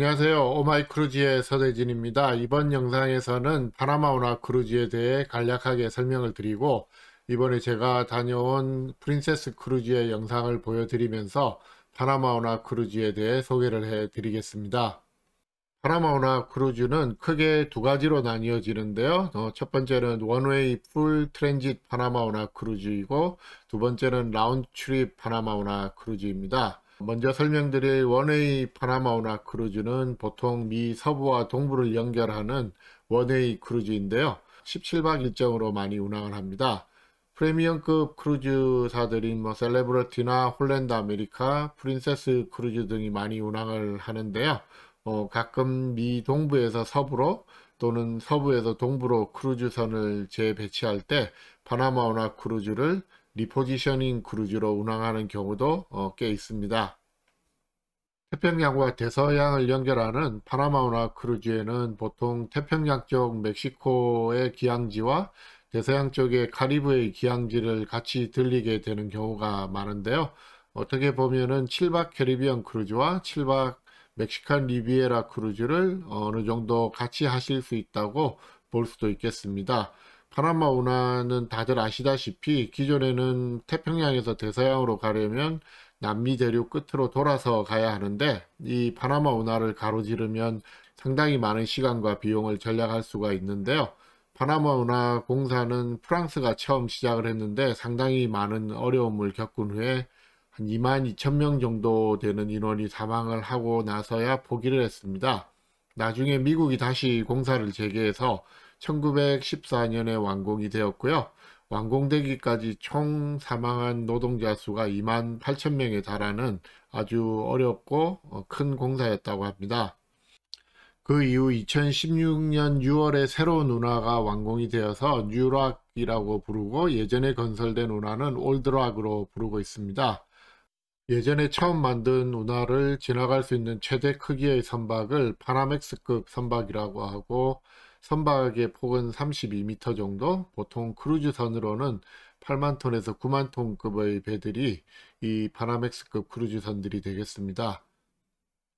안녕하세요. 오마이크루즈의 서대진입니다. 이번 영상에서는 파나마 운하 크루즈에 대해 간략하게 설명을 드리고, 이번에 제가 다녀온 프린세스 크루즈의 영상을 보여드리면서 파나마 운하 크루즈에 대해 소개를 해 드리겠습니다. 파나마 운하 크루즈는 크게 두 가지로 나뉘어지는데요. 첫 번째는 원웨이 풀 트랜짓 파나마 운하 크루즈이고, 두 번째는 라운드 트립 파나마 운하 크루즈입니다. 먼저 설명드릴 원웨이 파나마 운하 크루즈는 보통 미 서부와 동부를 연결하는 원웨이 크루즈인데요. 17박 일정으로 많이 운항을 합니다. 프리미엄급 크루즈사들인 셀레브리티나 홀랜드 아메리카, 프린세스 크루즈 등이 많이 운항을 하는데요. 가끔 미 동부에서 서부로 또는 서부에서 동부로 크루즈선을 재배치할 때 파나마 운하 크루즈를 리포지셔닝 크루즈로 운항하는 경우도 꽤 있습니다. 태평양과 대서양을 연결하는 파나마 운하 크루즈에는 보통 태평양 쪽 멕시코의 기항지와 대서양 쪽의 카리브해의 기항지를 같이 들리게 되는 경우가 많은데요. 어떻게 보면은 7박 캐리비안 크루즈와 7박 멕시칸 리비에라 크루즈를 어느 정도 같이 하실 수 있다고 볼 수도 있겠습니다. 파나마 운하는 다들 아시다시피 기존에는 태평양에서 대서양으로 가려면 남미 대륙 끝으로 돌아서 가야 하는데, 이 파나마 운하를 가로지르면 상당히 많은 시간과 비용을 절약할 수가 있는데요. 파나마 운하 공사는 프랑스가 처음 시작을 했는데 상당히 많은 어려움을 겪은 후에 한 22,000명 정도 되는 인원이 사망을 하고 나서야 포기를 했습니다. 나중에 미국이 다시 공사를 재개해서 1914년에 완공이 되었고요. 완공되기까지 총 사망한 노동자 수가 28,000명에 달하는 아주 어렵고 큰 공사였다고 합니다. 그 이후 2016년 6월에 새로운 운하가 완공이 되어서 뉴락이라고 부르고, 예전에 건설된 운하는 올드락으로 부르고 있습니다. 예전에 처음 만든 운하를 지나갈 수 있는 최대 크기의 선박을 파나맥스급 선박이라고 하고, 선박의 폭은 32m 정도, 보통 크루즈선으로는 8만 톤에서 9만 톤급의 배들이 이 파나맥스급 크루즈선들이 되겠습니다.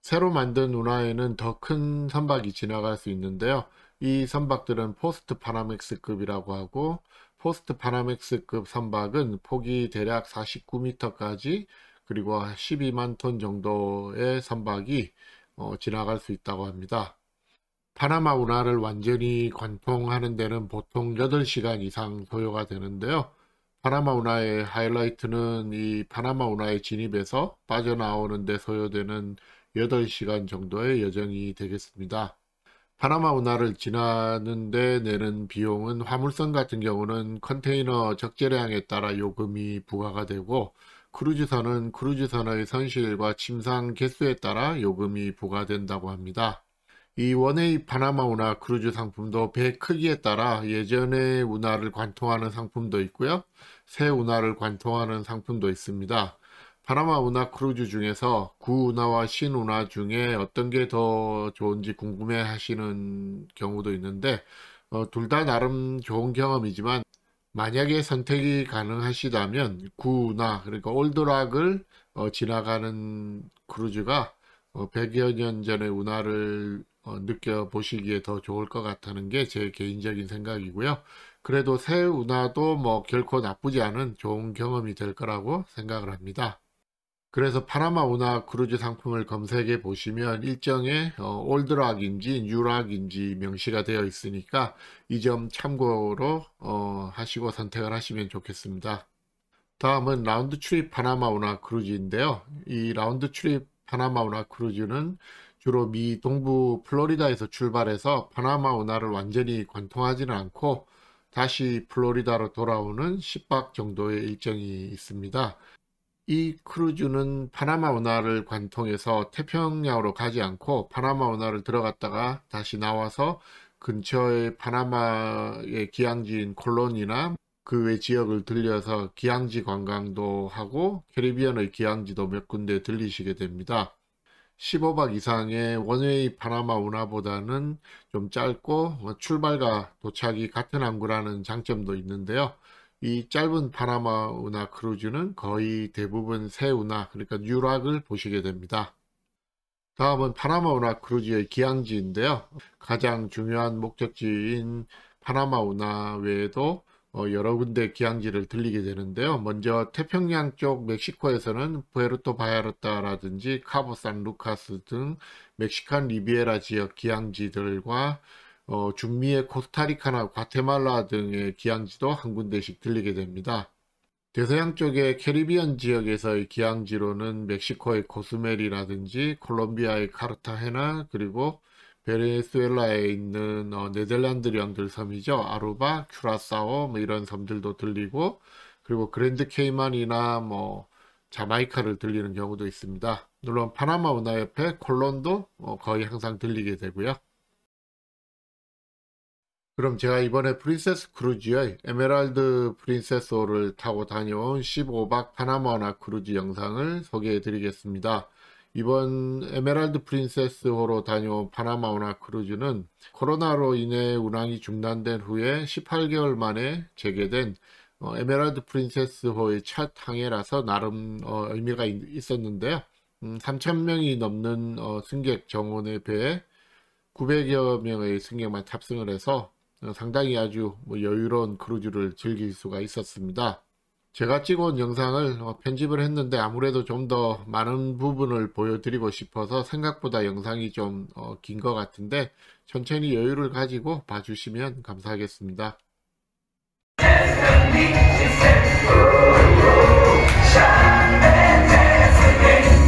새로 만든 운하에는 더 큰 선박이 지나갈 수 있는데요. 이 선박들은 포스트 파나맥스급이라고 하고, 포스트 파나맥스급 선박은 폭이 대략 49m까지, 그리고 12만 톤 정도의 선박이 지나갈 수 있다고 합니다. 파나마 운하를 완전히 관통하는 데는 보통 8시간 이상 소요가 되는데요. 파나마 운하의 하이라이트는 이 파나마 운하의 진입에서 빠져나오는 데 소요되는 8시간 정도의 여정이 되겠습니다. 파나마 운하를 지나는데 내는 비용은, 화물선 같은 경우는 컨테이너 적재량에 따라 요금이 부과가 되고, 크루즈선은 크루즈선의 선실과 침상 개수에 따라 요금이 부과된다고 합니다. 이 원웨이 파나마 운하 크루즈 상품도 배 크기에 따라 예전의 운하를 관통하는 상품도 있고요, 새 운하를 관통하는 상품도 있습니다. 파나마 운하 크루즈 중에서 구운하와 신운하 중에 어떤 게 더 좋은지 궁금해 하시는 경우도 있는데, 둘 다 나름 좋은 경험이지만 만약에 선택이 가능하시다면 구운하, 그러니까 올드락을 지나가는 크루즈가 100여 년 전의 운하를 느껴보시기에 더 좋을 것 같다는 게 제 개인적인 생각이고요. 그래도 새 운하도 결코 나쁘지 않은 좋은 경험이 될 거라고 생각을 합니다. 그래서 파나마 운하 크루즈 상품을 검색해 보시면 일정에 올드락인지 뉴락인지 명시가 되어 있으니까 이 점 참고로 하시고 선택을 하시면 좋겠습니다. 다음은 라운드 트립 파나마 운하 크루즈인데요. 이 라운드 트립 파나마 운하 크루즈는 주로 미 동부 플로리다에서 출발해서 파나마 운하를 완전히 관통하지는 않고 다시 플로리다로 돌아오는 10박 정도의 일정이 있습니다. 이 크루즈는 파나마 운하를 관통해서 태평양으로 가지 않고 파나마 운하를 들어갔다가 다시 나와서 근처의 파나마의 기항지인 콜론이나 그 외 지역을 들려서 기항지 관광도 하고 캐리비안의 기항지도 몇 군데 들리시게 됩니다. 15박 이상의 원웨이 파나마 운하보다는 좀 짧고 출발과 도착이 같은 항구라는 장점도 있는데요. 이 짧은 파나마 운하 크루즈는 거의 대부분 새 운하, 그러니까 뉴락을 보시게 됩니다. 다음은 파나마 운하 크루즈의 기항지인데요. 가장 중요한 목적지인 파나마 운하 외에도 여러 군데 기항지를 들리게 되는데요. 먼저 태평양 쪽 멕시코에서는 푸에르토 바야르타라든지 카보 산 루카스 등 멕시칸 리비에라 지역 기항지들과 중미의 코스타리카나 과테말라 등의 기항지도 한 군데씩 들리게 됩니다. 대서양 쪽의 캐리비안 지역에서의 기항지로는 멕시코의 코스멜이라든지 콜롬비아의 카르타헤나, 그리고 베네수엘라에 있는 네덜란드 영들 섬이죠. 아루바, 큐라사오 뭐 이런 섬들도 들리고, 그리고 그랜드 케이만이나 뭐 자마이카를 들리는 경우도 있습니다. 물론 파나마 운하 옆에 콜론도 거의 항상 들리게 되고요. 그럼 제가 이번에 프린세스 크루즈의 에메랄드 프린세스호를 타고 다녀온 15박 파나마 운하 크루즈 영상을 소개해 드리겠습니다. 이번 에메랄드 프린세스호로 다녀온 파나마 운하 크루즈는 코로나로 인해 운항이 중단된 후에 18개월 만에 재개된 에메랄드 프린세스호의 첫 항해라서 나름 의미가 있었는데요. 3,000명이 넘는 승객 정원에 배해 900여 명의 승객만 탑승을 해서 상당히 아주 여유로운 크루즈를 즐길 수가 있었습니다. 제가 찍어온 영상을 편집을 했는데 아무래도 좀 더 많은 부분을 보여드리고 싶어서 생각보다 영상이 좀 긴 것 같은데 천천히 여유를 가지고 봐주시면 감사하겠습니다. Shine and dance again.